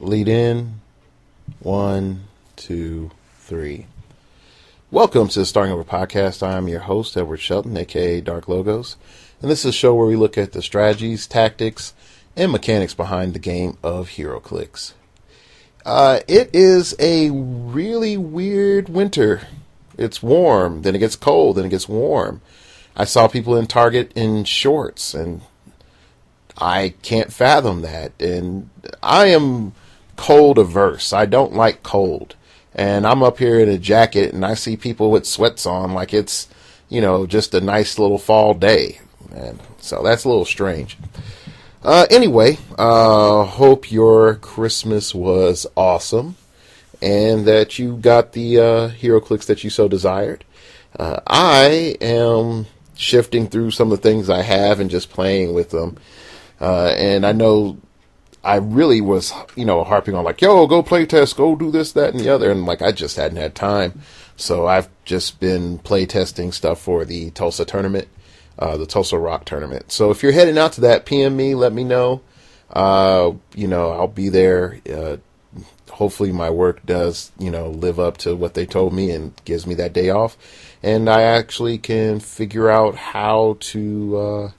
Lead in. 1, 2, 3. Welcome to the Starting Over Podcast. I'm your host, Edward Shelton, aka Dark Logos. And this is a show where we look at the strategies, tactics, and mechanics behind the game of heroclix. It is a really weird winter. It's warm, then it gets cold, then it gets warm. I saw people in Target in shorts, and I can't fathom that. And I am cold averse. I don't like cold. And I'm up here in a jacket, and I see people with sweats on like it's, just a nice little fall day. And so that's a little strange. Anyway, hope your Christmas was awesome and that you got the heroclix that you so desired. I am shifting through some of the things I have and just playing with them. And I know I really was, harping on like, yo, go play test, go do this, that, and the other. And I just hadn't had time. So I've just been play testing stuff for the Tulsa tournament. The Tulsa Rock tournament. So if you're heading out to that, PM me, let me know. I'll be there. Hopefully my work does, live up to what they told me and gives me that day off. And I actually can figure out how to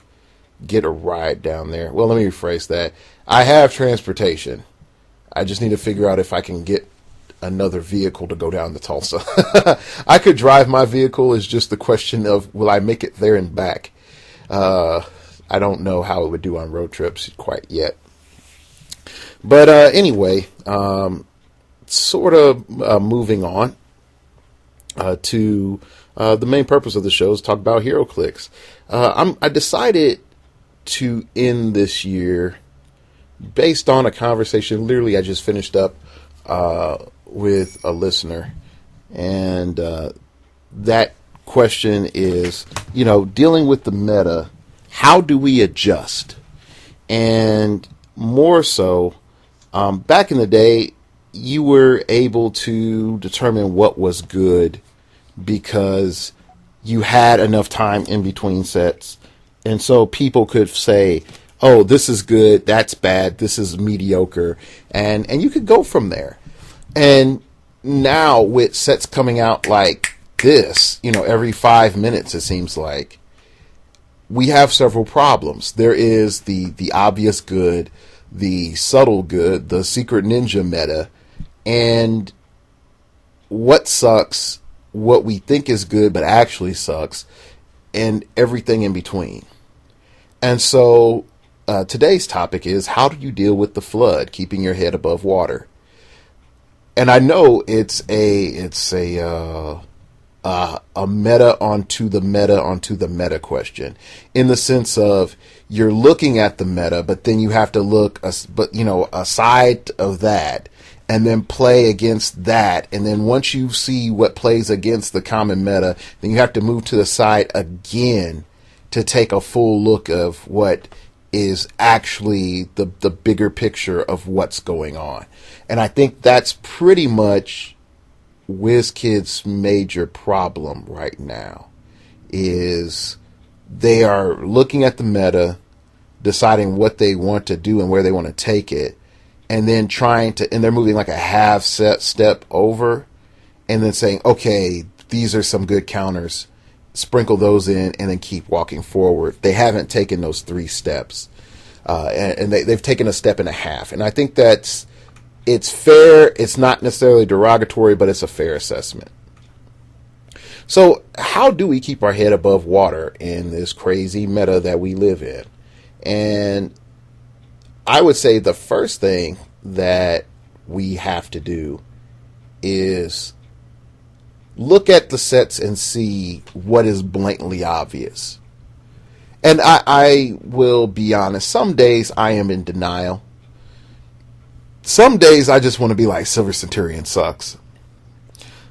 get a ride down there. Well, let me rephrase that. I have transportation. I just need to figure out if I can get another vehicle to go down to Tulsa. I could drive my vehicle. It's just the question of, will I make it there and back? I don't know how it would do on road trips quite yet. But anyway, sort of moving on to the main purpose of the show is talk about heroclix. I decided to end this year based on a conversation literally I just finished up with a listener, and that question is, dealing with the meta, how do we adjust? And more so, back in the day, you were able to determine what was good because you had enough time in between sets, and so people could say, oh, this is good, that's bad, this is mediocre, and you could go from there. And now with sets coming out like this, every 5 minutes, it seems like, we have several problems. There is the obvious good, the subtle good, the secret ninja meta, and what sucks, what we think is good but actually sucks, and everything in between. And so today's topic is, how do you deal with the flood, keeping your head above water? And I know it's a meta onto the meta question, in the sense of you're looking at the meta, but then you have to look, aside of that, and then play against that. And then once you see what plays against the common meta, then you have to move to the side again to take a full look of what is actually the bigger picture of what's going on. And I think that's pretty much WizKid's major problem right now, is they are looking at the meta, deciding what they want to do and where they want to take it, and then and they're moving like a half step over, and then saying, okay, these are some good counters, sprinkle those in, and then keep walking forward. They haven't taken those 3 steps, and they've taken a step and a half. And I think it's fair. It's not necessarily derogatory, but it's a fair assessment. So how do we keep our head above water in this crazy meta that we live in? And I would say the first thing that we have to do is look at the sets and see what is blatantly obvious. And I will be honest, some days I am in denial. Some days I just want to be like, Silver Centurion sucks.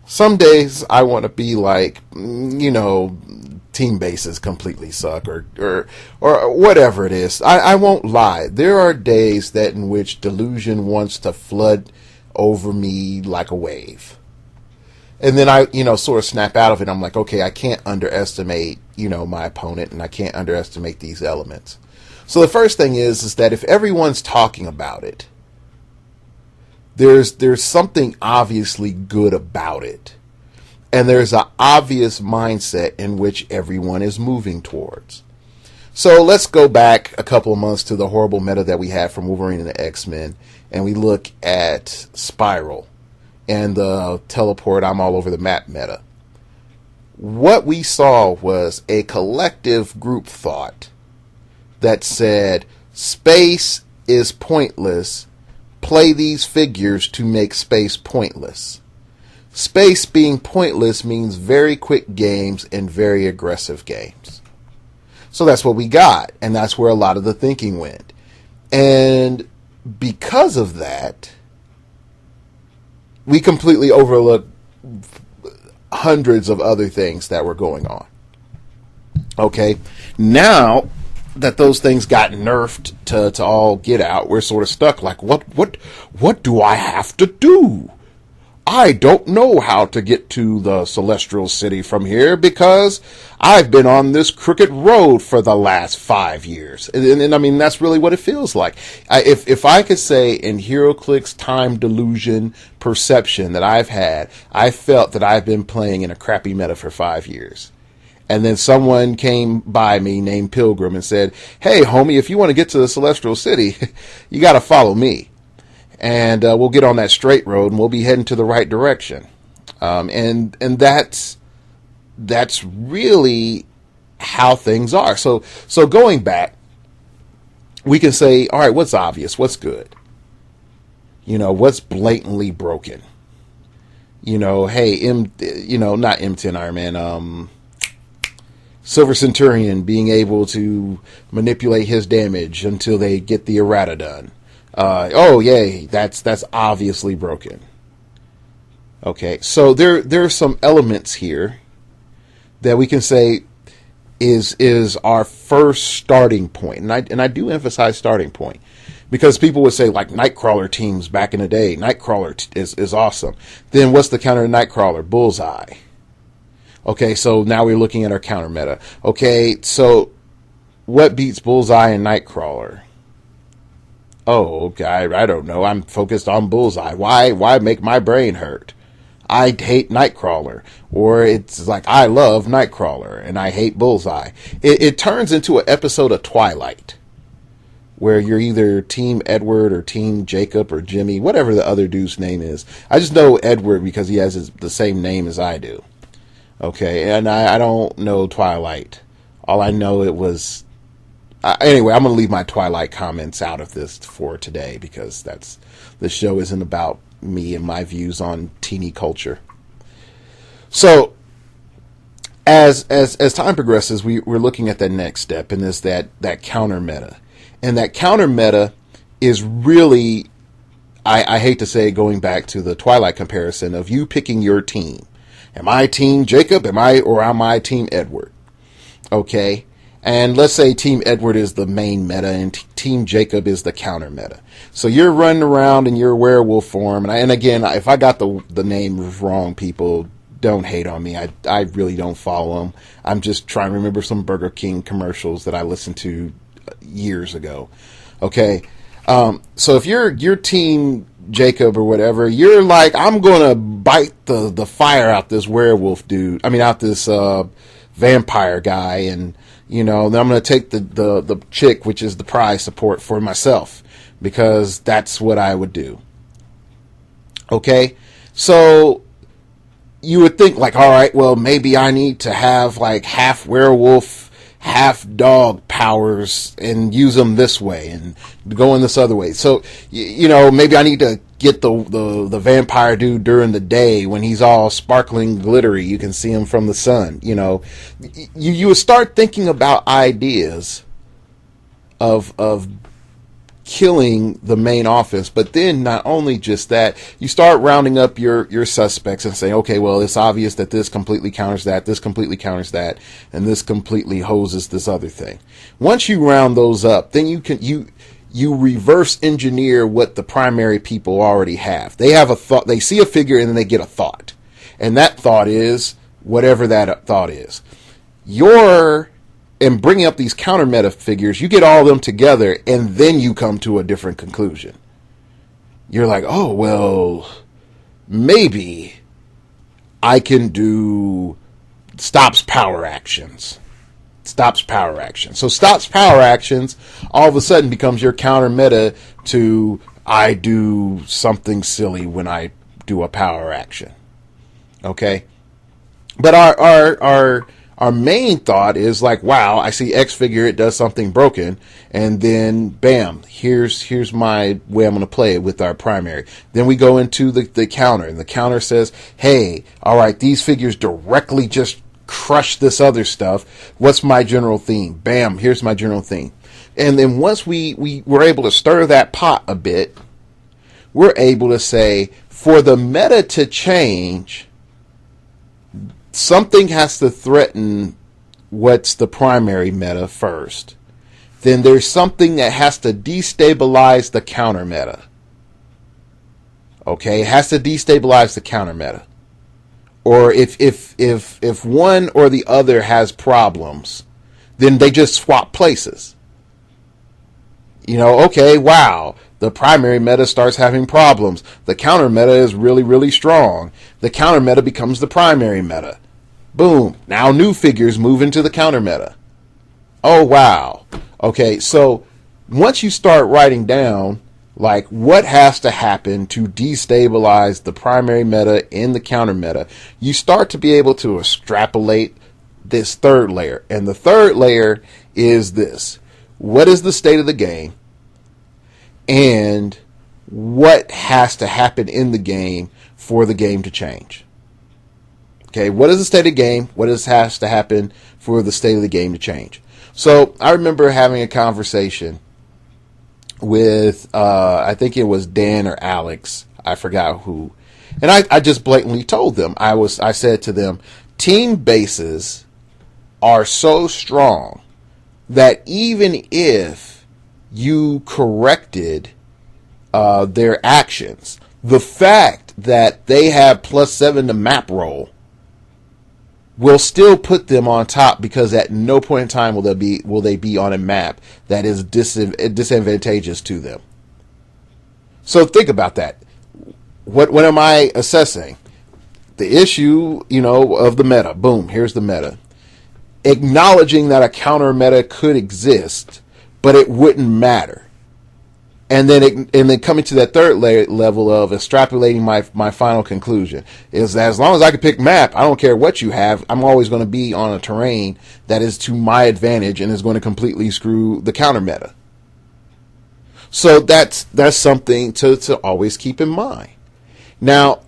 Some days I want to be like, team bases completely suck, or whatever it is. I won't lie. There are days in which delusion wants to flood over me like a wave. And then I, sort of snap out of it. I'm like, okay, I can't underestimate, my opponent, and I can't underestimate these elements. So the first thing is that if everyone's talking about it, there's something obviously good about it. And there's an obvious mindset in which everyone is moving towards. So let's go back a couple of months to the horrible meta that we had from Wolverine and the X-Men, and we look at Spiral and the teleport I'm all over the map meta. What we saw was a collective group thought that said, space is pointless, play these figures to make space pointless. Space being pointless means very quick games and very aggressive games. So that's what we got, and that's where a lot of the thinking went. And because of that, we completely overlooked hundreds of other things that were going on. Okay, now that those things got nerfed to all get out, we're sort of stuck like, what do I have to do? I don't know how to get to the Celestial City from here because I've been on this crooked road for the last 5 years. And I mean, that's really what it feels like. If I could say in heroclix time delusion perception that I've had, I felt that I've been playing in a crappy meta for 5 years. And then someone came by me named Pilgrim and said, hey, homie, if you want to get to the Celestial City, you got to follow me. And we'll get on that straight road and we'll be heading to the right direction. And that's really how things are. So going back, we can say, all right, what's obvious? What's good? What's blatantly broken? Hey, not M10 Iron Man, Silver Centurion being able to manipulate his damage until they get the errata done. Yay, that's obviously broken. Okay, so there are some elements here that we can say is our first starting point, and I do emphasize starting point because people would say like Nightcrawler teams back in the day. Nightcrawler is awesome. Then what's the counter to Nightcrawler? Bullseye. Okay, so now we're looking at our counter meta. Okay, so what beats Bullseye and Nightcrawler? Oh, okay, I don't know. I'm focused on Bullseye. Why make my brain hurt? I hate Nightcrawler. Or it's like, I love Nightcrawler and I hate Bullseye. It turns into an episode of Twilight where you're either Team Edward or Team Jacob or Jimmy, whatever the other dude's name is. I just know Edward because he has the same name as I do. Okay, and I don't know Twilight. All I know it was... anyway, I'm going to leave my Twilight comments out of this for today because the show isn't about me and my views on teeny culture. So, as time progresses, we're looking at that next step, and is that counter meta. And that counter meta is really, I hate to say, going back to the Twilight comparison of you picking your team. Am I Team Jacob? Am I Team Edward? Okay. And let's say Team Edward is the main meta and Team Jacob is the counter meta. So you're running around in your werewolf form. And again, if I got the name wrong, people, don't hate on me. I really don't follow them. I'm just trying to remember some Burger King commercials that I listened to years ago. Okay. So if you're Team Jacob or whatever, you're like, I'm going to bite the fire out this werewolf dude. I mean, out this vampire guy, and then I'm going to take the chick, which is the prize support, for myself because that's what I would do. Okay, so you would think like, all right, well, maybe I need to have like half werewolf, half dog powers and use them this way and go in this other way. So, maybe I need to get the vampire dude during the day when he's all sparkling glittery. You can see him from the sun. You would start thinking about ideas of killing the main office, but then not only just that, you start rounding up your suspects and saying, okay, well, it's obvious that this completely counters that, this completely counters that, and this completely hoses this other thing. Once you round those up, then you reverse engineer what the primary people already have. They have a thought, they see a figure, and then they get a thought, and that thought is whatever that thought is. And bringing up these counter meta figures, you get all of them together, and then you come to a different conclusion. you're like, oh, well, maybe I can do stops power actions. Stops power actions. So stops power actions all of a sudden becomes your counter meta to I do something silly when I do a power action. Okay? But our main thought is like, wow, I see X figure, it does something broken, and then bam, here's my way I'm going to play it with our primary. Then we go into the counter, and the counter says, hey, all right, these figures directly just crush this other stuff. What's my general theme? Bam, here's my general theme. And then once we were able to stir that pot a bit, we're able to say, for the meta to change, something has to threaten what's the primary meta first. Then there's something that has to destabilize the counter meta. Okay, it has to destabilize the counter meta. Or if one or the other has problems, then they just swap places. Okay, wow, the primary meta starts having problems. The counter meta is really, really strong. The counter meta becomes the primary meta. Boom. Now new figures move into the counter meta. Oh, wow. Okay, so once you start writing down, like, what has to happen to destabilize the primary meta in the counter meta, you start to be able to extrapolate this third layer. And the third layer is this. What is the state of the game? And what has to happen in the game for the game to change? Okay, what is the state of the game? What has to happen for the state of the game to change? So I remember having a conversation with, I think it was Dan or Alex. I forgot who. And I just blatantly told them, I said to them, team bases are so strong that even if you corrected their actions, the fact that they have +7 to map roll will still put them on top, because at no point in time will they be on a map that is disadvantageous to them. So think about that. What am I assessing? The issue, of the meta. Boom, here's the meta. Acknowledging that a counter meta could exist, but it wouldn't matter. And then coming to that third level of extrapolating my final conclusion is that as long as I can pick map, I don't care what you have, I'm always going to be on a terrain that is to my advantage and is going to completely screw the counter meta. So that's something to always keep in mind. Now,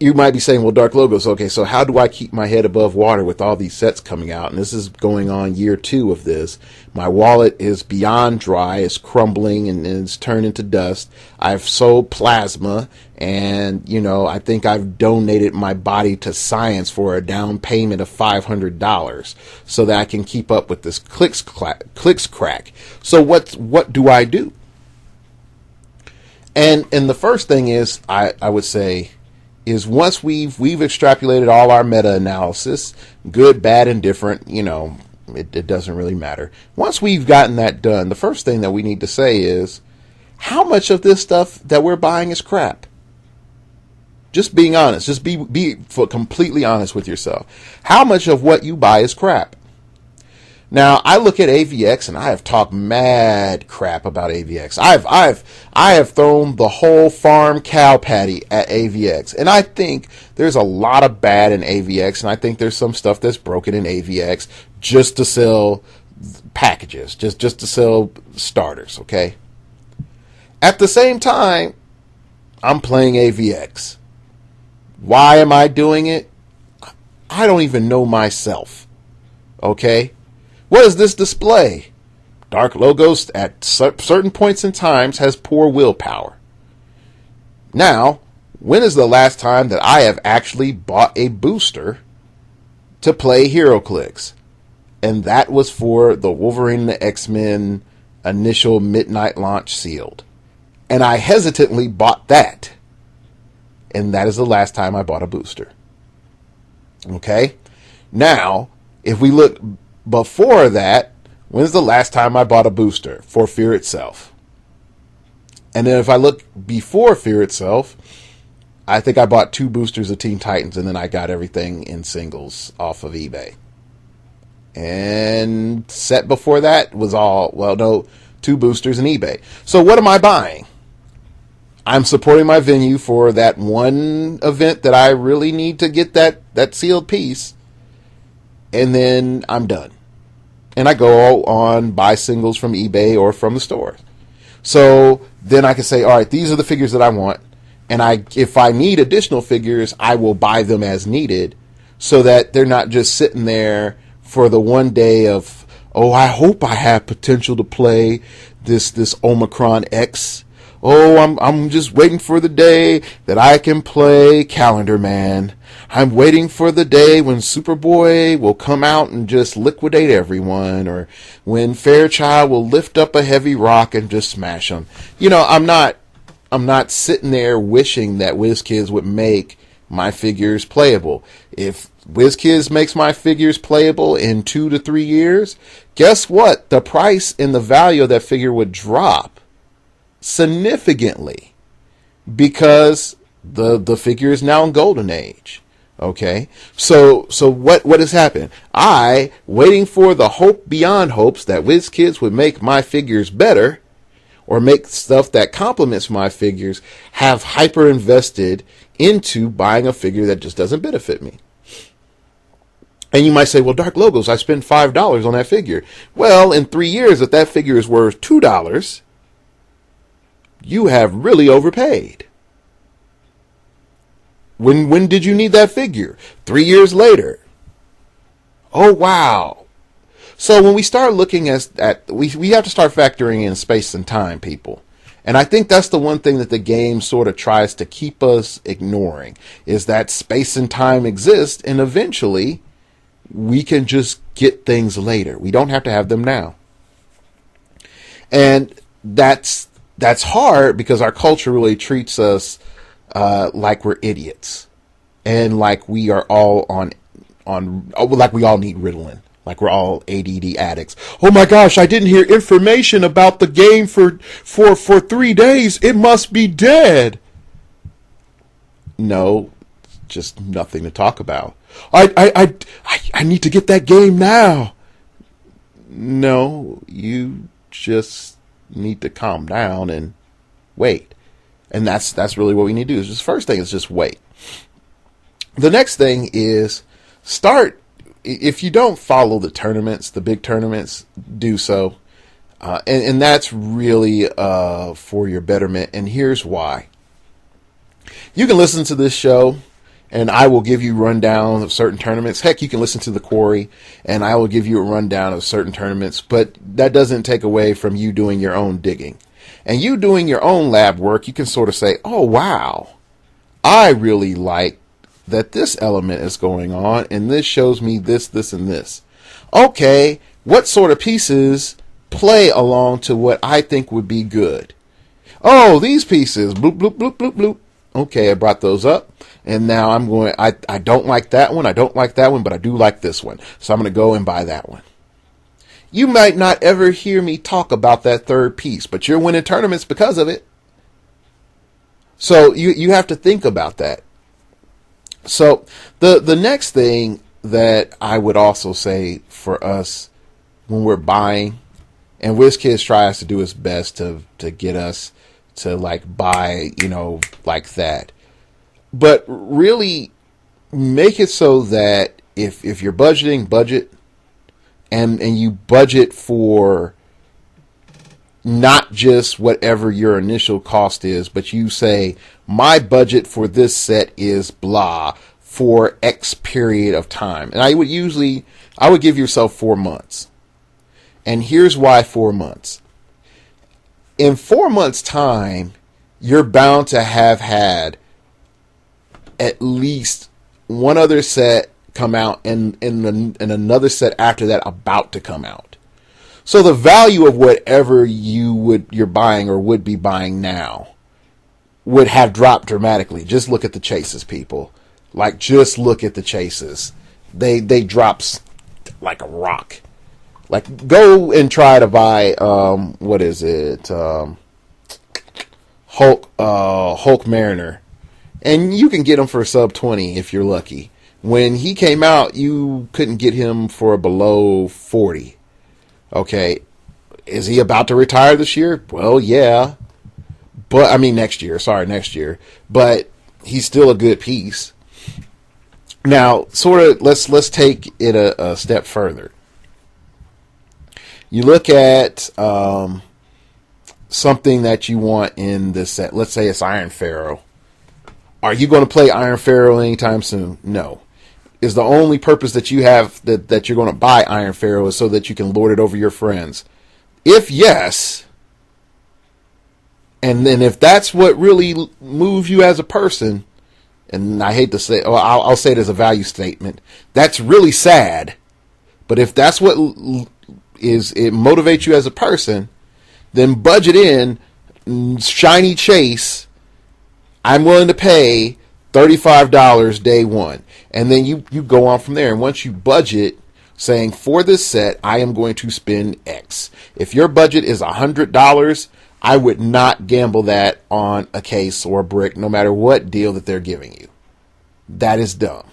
you might be saying, well, Dark Logos, okay, so how do I keep my head above water with all these sets coming out? And this is going on year 2 of this. My wallet is beyond dry. It's crumbling and it's turned into dust. I've sold plasma, and, I think I've donated my body to science for a down payment of $500 so that I can keep up with this clicks crack. So what do I do? And the first thing is, I would say, is once we've extrapolated all our meta-analysis, good, bad, and different, it doesn't really matter. Once we've gotten that done, the first thing that we need to say is, how much of this stuff that we're buying is crap? Just being honest. Just be completely honest with yourself. How much of what you buy is crap? Now, I look at AVX, and I have talked mad crap about AVX. I have thrown the whole farm cow patty at AVX, and I think there's a lot of bad in AVX, and I think there's some stuff that's broken in AVX just to sell packages, just to sell starters, okay? At the same time, I'm playing AVX. Why am I doing it? I don't even know myself, okay? What is this display? Dark Logos at certain points in times has poor willpower. Now, when is the last time that I have actually bought a booster to play heroclix? And that was for the Wolverine and the X-Men initial midnight launch sealed. And I hesitantly bought that. And that is the last time I bought a booster. Okay? Now, if we look before that, when's the last time I bought a booster for Fear itself? And then if I look before Fear itself, I think I bought 2 boosters of Teen Titans, and then I got everything in singles off of eBay. And set before that was all, well, no, 2 boosters in eBay. So what am I buying? I'm supporting my venue for that one event that I really need to get that sealed piece. And then I'm done. And I go on buy singles from eBay or from the store. So then I can say, all right, these are the figures that I want. And if I need additional figures, I will buy them as needed so that they're not just sitting there for the one day of, oh, I hope I have potential to play this Omicron X. Oh, I'm just waiting for the day that I can play Calendar Man. I'm waiting for the day when Superboy will come out and just liquidate everyone, or when Fairchild will lift up a heavy rock and just smash them. You know, I'm not sitting there wishing that WizKids would make my figures playable. If WizKids makes my figures playable in 2 to 3 years, guess what? The price and the value of that figure would drop significantly because the figure is now in golden age. Okay, so what has happened? I, waiting for the hope beyond hopes that WizKids would make my figures better or make stuff that complements my figures, have hyper invested into buying a figure that just doesn't benefit me. And you might say, well, Dark Logos, I spent $5 on that figure. Well, in 3 years, if that figure is worth $2, you have really overpaid. When did you need that figure? 3 years later. Oh, wow. So when we start looking at we have to start factoring in space and time, people. And I think that's the one thing that the game sort of tries to keep us ignoring, is that space and time exist, and eventually we can just get things later. We don't have to have them now. And that's hard because our culture really treats us like we're idiots, and like we are all like we all need Ritalin, like we're all ADD addicts. Oh my gosh, I didn't hear information about the game for 3 days. It must be dead. No, just nothing to talk about. I need to get that game now. No, you just need to calm down and wait. And that's really what we need to do. Is just first thing is just wait. The next thing is start. If you don't follow the tournaments, the big tournaments, do so. And that's really for your betterment. And here's why. You can listen to this show, and I will give you rundown of certain tournaments. Heck, you can listen to The Quarry, and I will give you a rundown of certain tournaments. But that doesn't take away from you doing your own digging. And you doing your own lab work, you can sort of say, oh, wow, I really like that this element is going on, and this shows me this, this, and this. Okay, what sort of pieces play along to what I think would be good? Oh, these pieces, bloop, bloop, bloop, bloop, bloop. Okay, I brought those up, and now I'm going, I don't like that one, I don't like that one, but I do like this one, so I'm going to go and buy that one. You might not ever hear me talk about that third piece, but you're winning tournaments because of it. So you have to think about that. So the next thing that I would also say for us when we're buying, and WizKids tries to do its best to get us to like buy, like that. But really make it so that if you're budget, and you budget for not just whatever your initial cost is, but you say, my budget for this set is blah for X period of time. And I would give yourself 4 months. And here's why 4 months. In 4 months' time, you're bound to have had at least one other set come out and another set after that about to come out. So the value of whatever you're buying or would be buying now would have dropped dramatically. Just look at the chases, people. Like, just look at the chases. They drop like a rock. Like, go and try to buy what is it? Hulk Mariner, and you can get him for sub 20 if you're lucky. When he came out, you couldn't get him for below 40. Okay, is he about to retire this year? Well, yeah, but I mean next year. Sorry, next year. But he's still a good piece. Now, sort of, let's take it a step further. You look at something that you want in this set. Let's say it's Iron Pharaoh. Are you going to play Iron Pharaoh anytime soon? No. Is the only purpose that you have that you're going to buy Iron Pharaoh is so that you can lord it over your friends? If yes, and then if that's what really moves you as a person, and I hate to say, well, I'll say it as a value statement, that's really sad. But if that's what it motivates you as a person, then budget in Shiny Chase. I'm willing to pay $35 day one. And then you go on from there. And once you budget, saying for this set, I am going to spend X. If your budget is $100, I would not gamble that on a case or a brick, no matter what deal that they're giving you. That is dumb.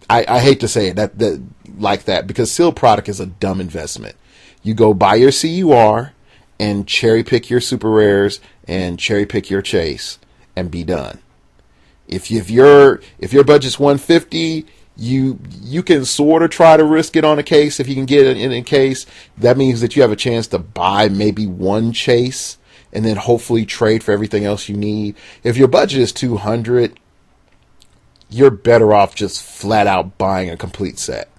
I hate to say it that like that, because sealed product is a dumb investment. You go buy your CUR and cherry pick your super rares and cherry pick your chase and be done. If your budget's $150, you can sort of try to risk it on a case if you can get it in a case. That means that you have a chance to buy maybe one chase and then hopefully trade for everything else you need. If your budget is $200, you're better off just flat out buying a complete set.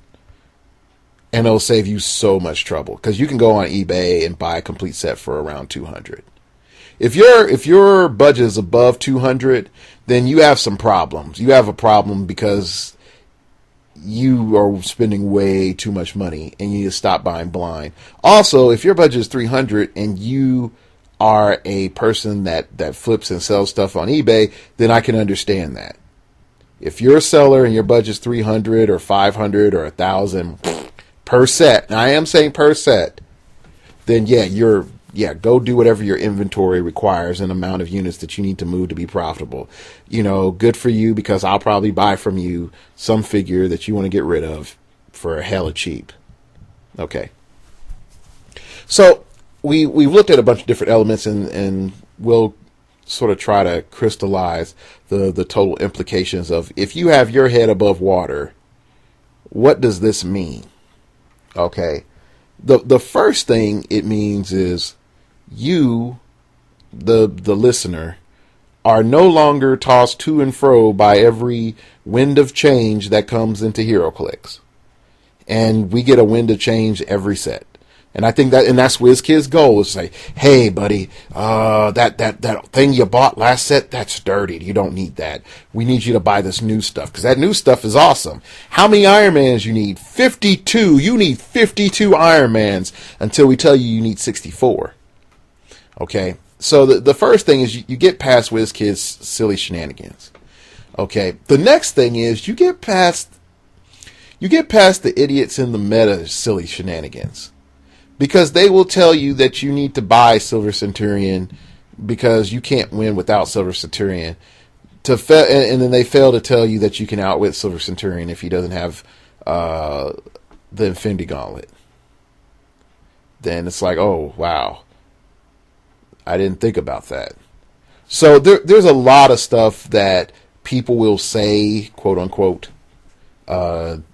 And it'll save you so much trouble, because you can go on eBay and buy a complete set for around $200. If your budget is above $200, then you have some problems. You have a problem because you are spending way too much money and you need to stop buying blind. Also, if your budget is $300 and you are a person that flips and sells stuff on eBay, then I can understand that. If you're a seller and your budget's $300 or $500 or $1,000 per set, and I am saying per set, then go do whatever your inventory requires and amount of units that you need to move to be profitable. Good for you, because I'll probably buy from you some figure that you want to get rid of for a hella cheap. Okay. So we've looked at a bunch of different elements, and we'll sort of try to crystallize the total implications of, if you have your head above water, what does this mean? Okay. The first thing it means is you, the listener, are no longer tossed to and fro by every wind of change that comes into heroclix. And we get a wind of change every set. And I think that's WizKid's goal, is to say, hey buddy, that thing you bought last set, that's dirty. You don't need that. We need you to buy this new stuff, because that new stuff is awesome. How many Iron Mans you need? 52. You need 52 Iron Mans until we tell you need 64. Okay. So the first thing is you get past WizKid's silly shenanigans. Okay. The next thing is you get past the idiots in the meta silly shenanigans. Because they will tell you that you need to buy Silver Centurion because you can't win without Silver Centurion. And then they fail to tell you that you can outwit Silver Centurion if he doesn't have the Infinity Gauntlet. Then it's like, oh, wow. I didn't think about that. So there's a lot of stuff that people will say, quote unquote, that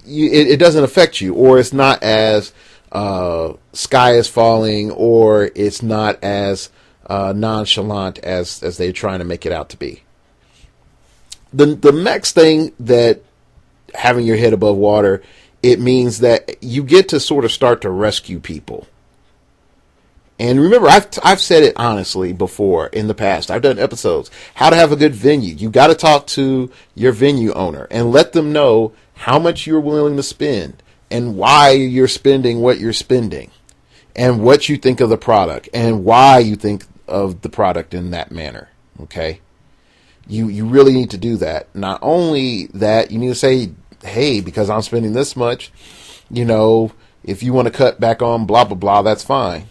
it doesn't affect you, or it's not as sky is falling, or it's not as nonchalant as they're trying to make it out to be. The next thing that having your head above water, it means that you get to sort of start to rescue people. And remember, I've said it honestly before in the past. I've done episodes, how to have a good venue. You got to talk to your venue owner and let them know how much you're willing to spend and why you're spending what you're spending and what you think of the product and why you think of the product in that manner. Okay. You really need to do that. Not only that, you need to say, hey, because I'm spending this much, if you want to cut back on blah, blah, blah, that's fine.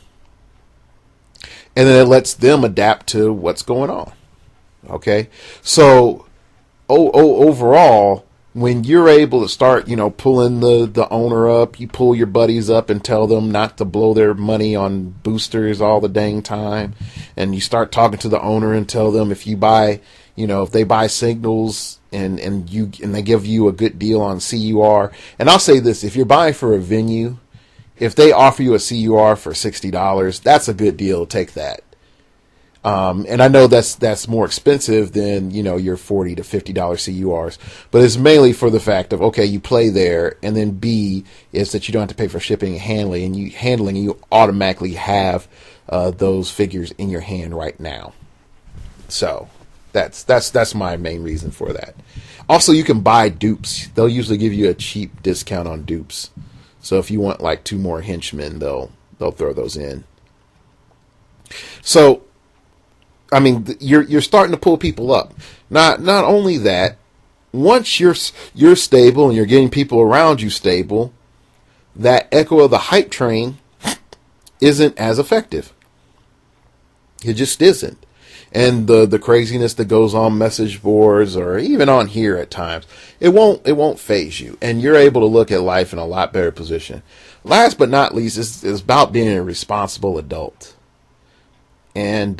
and then it lets them adapt to what's going on. Okay, so overall, when you're able to start, pulling the owner up, you pull your buddies up and tell them not to blow their money on boosters all the dang time, and you start talking to the owner and tell them if you buy, if they buy signals and they give you a good deal on CUR, and I'll say this: if you're buying for a venue, if they offer you a CUR for $60, that's a good deal. Take that. And I know that's more expensive than, your $40 to $50 CURs, but it's mainly for the fact of, okay, you play there, and then B is that you don't have to pay for shipping and handling, you automatically have those figures in your hand right now. So that's my main reason for that. Also, you can buy dupes. They'll usually give you a cheap discount on dupes. So if you want like 2 more henchmen, they'll throw those in. So, I mean, you're starting to pull people up. Not only that, once you're stable and you're getting people around you stable, that echo of the hype train isn't as effective. It just isn't. And the craziness that goes on message boards or even on here at times, it won't phase you, and you're able to look at life in a lot better position. Last but not least, is about being a responsible adult, and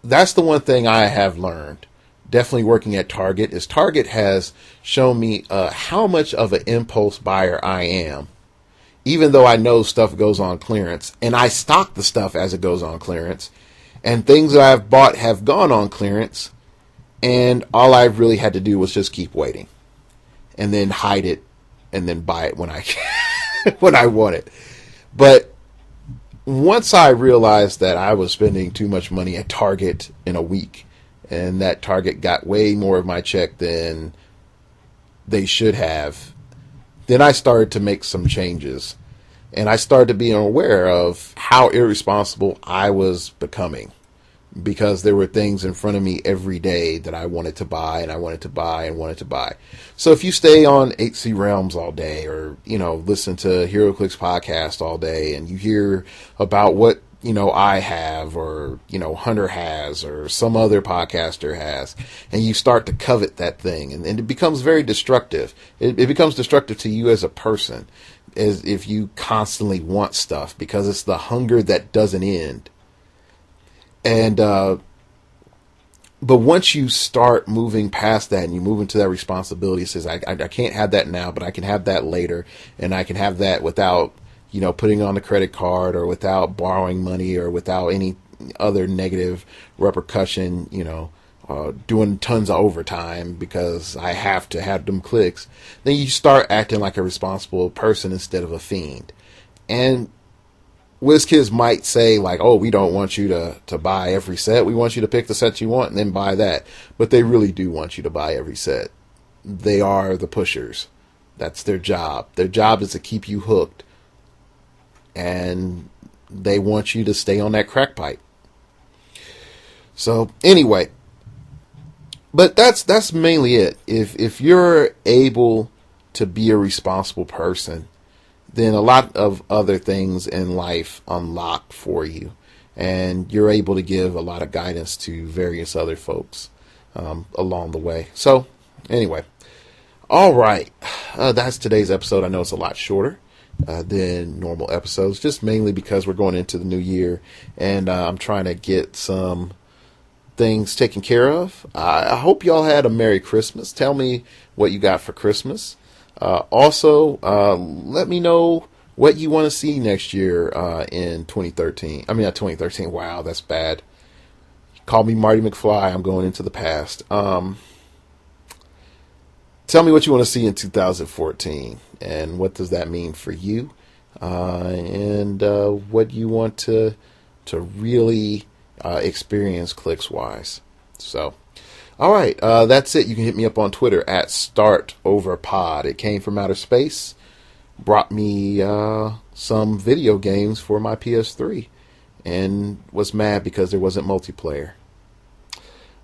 that's the one thing I have learned. Definitely working at Target is Target has shown me how much of an impulse buyer I am, even though I know stuff goes on clearance, and I stock the stuff as it goes on clearance. And things that I've bought have gone on clearance, and all I've really had to do was just keep waiting, and then hide it, and then buy it when I when I want it. But once I realized that I was spending too much money at Target in a week, and that Target got way more of my check than they should have, then I started to make some changes. And I started being aware of how irresponsible I was becoming, because there were things in front of me every day that I wanted to buy, and I wanted to buy and wanted to buy. So if you stay on HC Realms all day, or, listen to heroclix podcast all day, and you hear about what, I have, or, Hunter has, or some other podcaster has, and you start to covet that thing, and it becomes very destructive. It becomes destructive to you as a person, as if you constantly want stuff, because it's the hunger that doesn't end. And but once you start moving past that and you move into that responsibility, it says I can't have that now, but I can have that later, and I can have that without putting on the credit card, or without borrowing money, or without any other negative repercussion, doing tons of overtime because I have to have them clicks. Then you start acting like a responsible person instead of a fiend. And WizKids might say, like, oh, we don't want you to buy every set. We want you to pick the set you want and then buy that. But they really do want you to buy every set. They are the pushers. That's their job. Their job is to keep you hooked. And they want you to stay on that crack pipe. So, anyway. But that's mainly it. If you're able to be a responsible person, then a lot of other things in life unlock for you, and you're able to give a lot of guidance to various other folks along the way. So, anyway, all right, that's today's episode. I know it's a lot shorter than normal episodes, just mainly because we're going into the new year, and I'm trying to get some things taken care of. I hope y'all had a Merry Christmas. Tell me what you got for Christmas. Also, let me know what you want to see next year in 2013. I mean, not 2013. Wow, that's bad. Call me Marty McFly. I'm going into the past. Tell me what you want to see in 2014, and what does that mean for you, and what you want to really experience clicks wise. So, all right, that's it. You can hit me up on Twitter at StartOverPod. It came from outer space, brought me some video games for my PS3, and was mad because there wasn't multiplayer.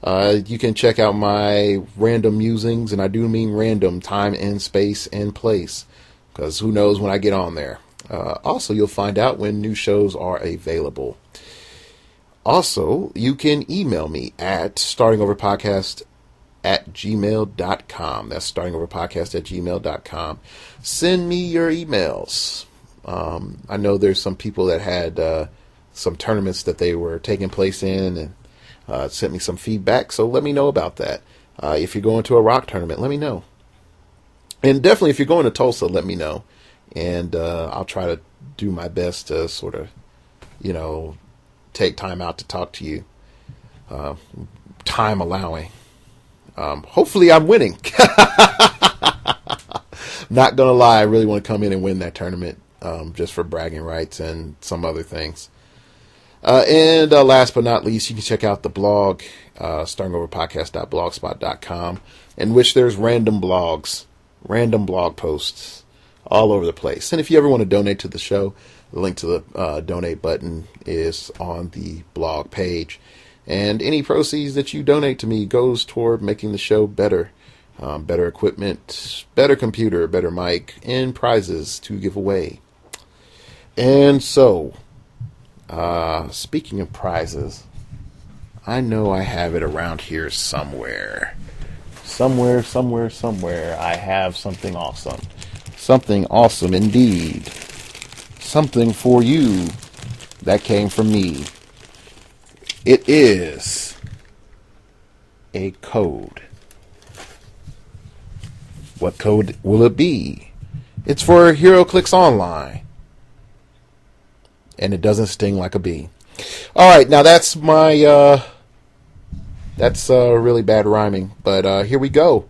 You can check out my random musings, and I do mean random, time and space and place, because who knows when I get on there. Also, you'll find out when new shows are available. Also, you can email me at startingoverpodcast@gmail.com. That's startingoverpodcast@gmail.com. Send me your emails. I know there's some people that had some tournaments that they were taking place in and sent me some feedback, so let me know about that. If you're going to a rock tournament, let me know. And definitely if you're going to Tulsa, let me know. And I'll try to do my best to sort of, take time out to talk to you. Time allowing. Hopefully I'm winning. Not going to lie, I really want to come in and win that tournament just for bragging rights and some other things. And last but not least, you can check out the blog, startingoverpodcast.blogspot.com, in which there's random blog posts all over the place. And if you ever want to donate to the show, the link to the donate button is on the blog page. And any proceeds that you donate to me goes toward making the show better. Better equipment, better computer, better mic, and prizes to give away. And so, speaking of prizes, I know I have it around here somewhere. Somewhere, I have something awesome. Something awesome indeed. Something for you that came from me. It is a code. What code will it be? It's for HeroClix Online. And it doesn't sting like a bee. Alright, now that's my, that's really bad rhyming. But here we go.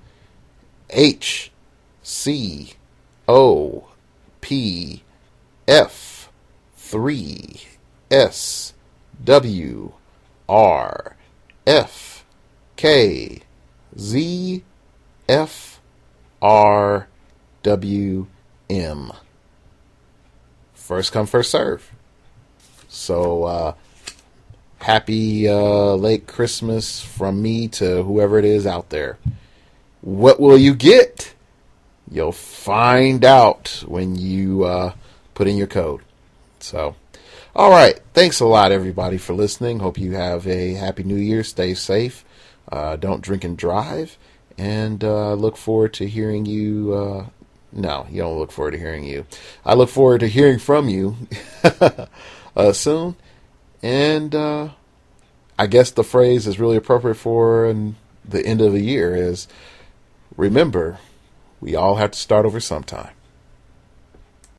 HCOPF3SWRFKZFRWM. First come, first serve. So, happy late Christmas from me to whoever it is out there. What will you get? You'll find out when you put in your code. So, all right. Thanks a lot, everybody, for listening. Hope you have a happy new year. Stay safe. Don't drink and drive. And look forward to hearing you. No, you don't look forward to hearing you. I look forward to hearing from you soon. And I guess the phrase is really appropriate for the end of the year is, remember, we all have to start over sometime.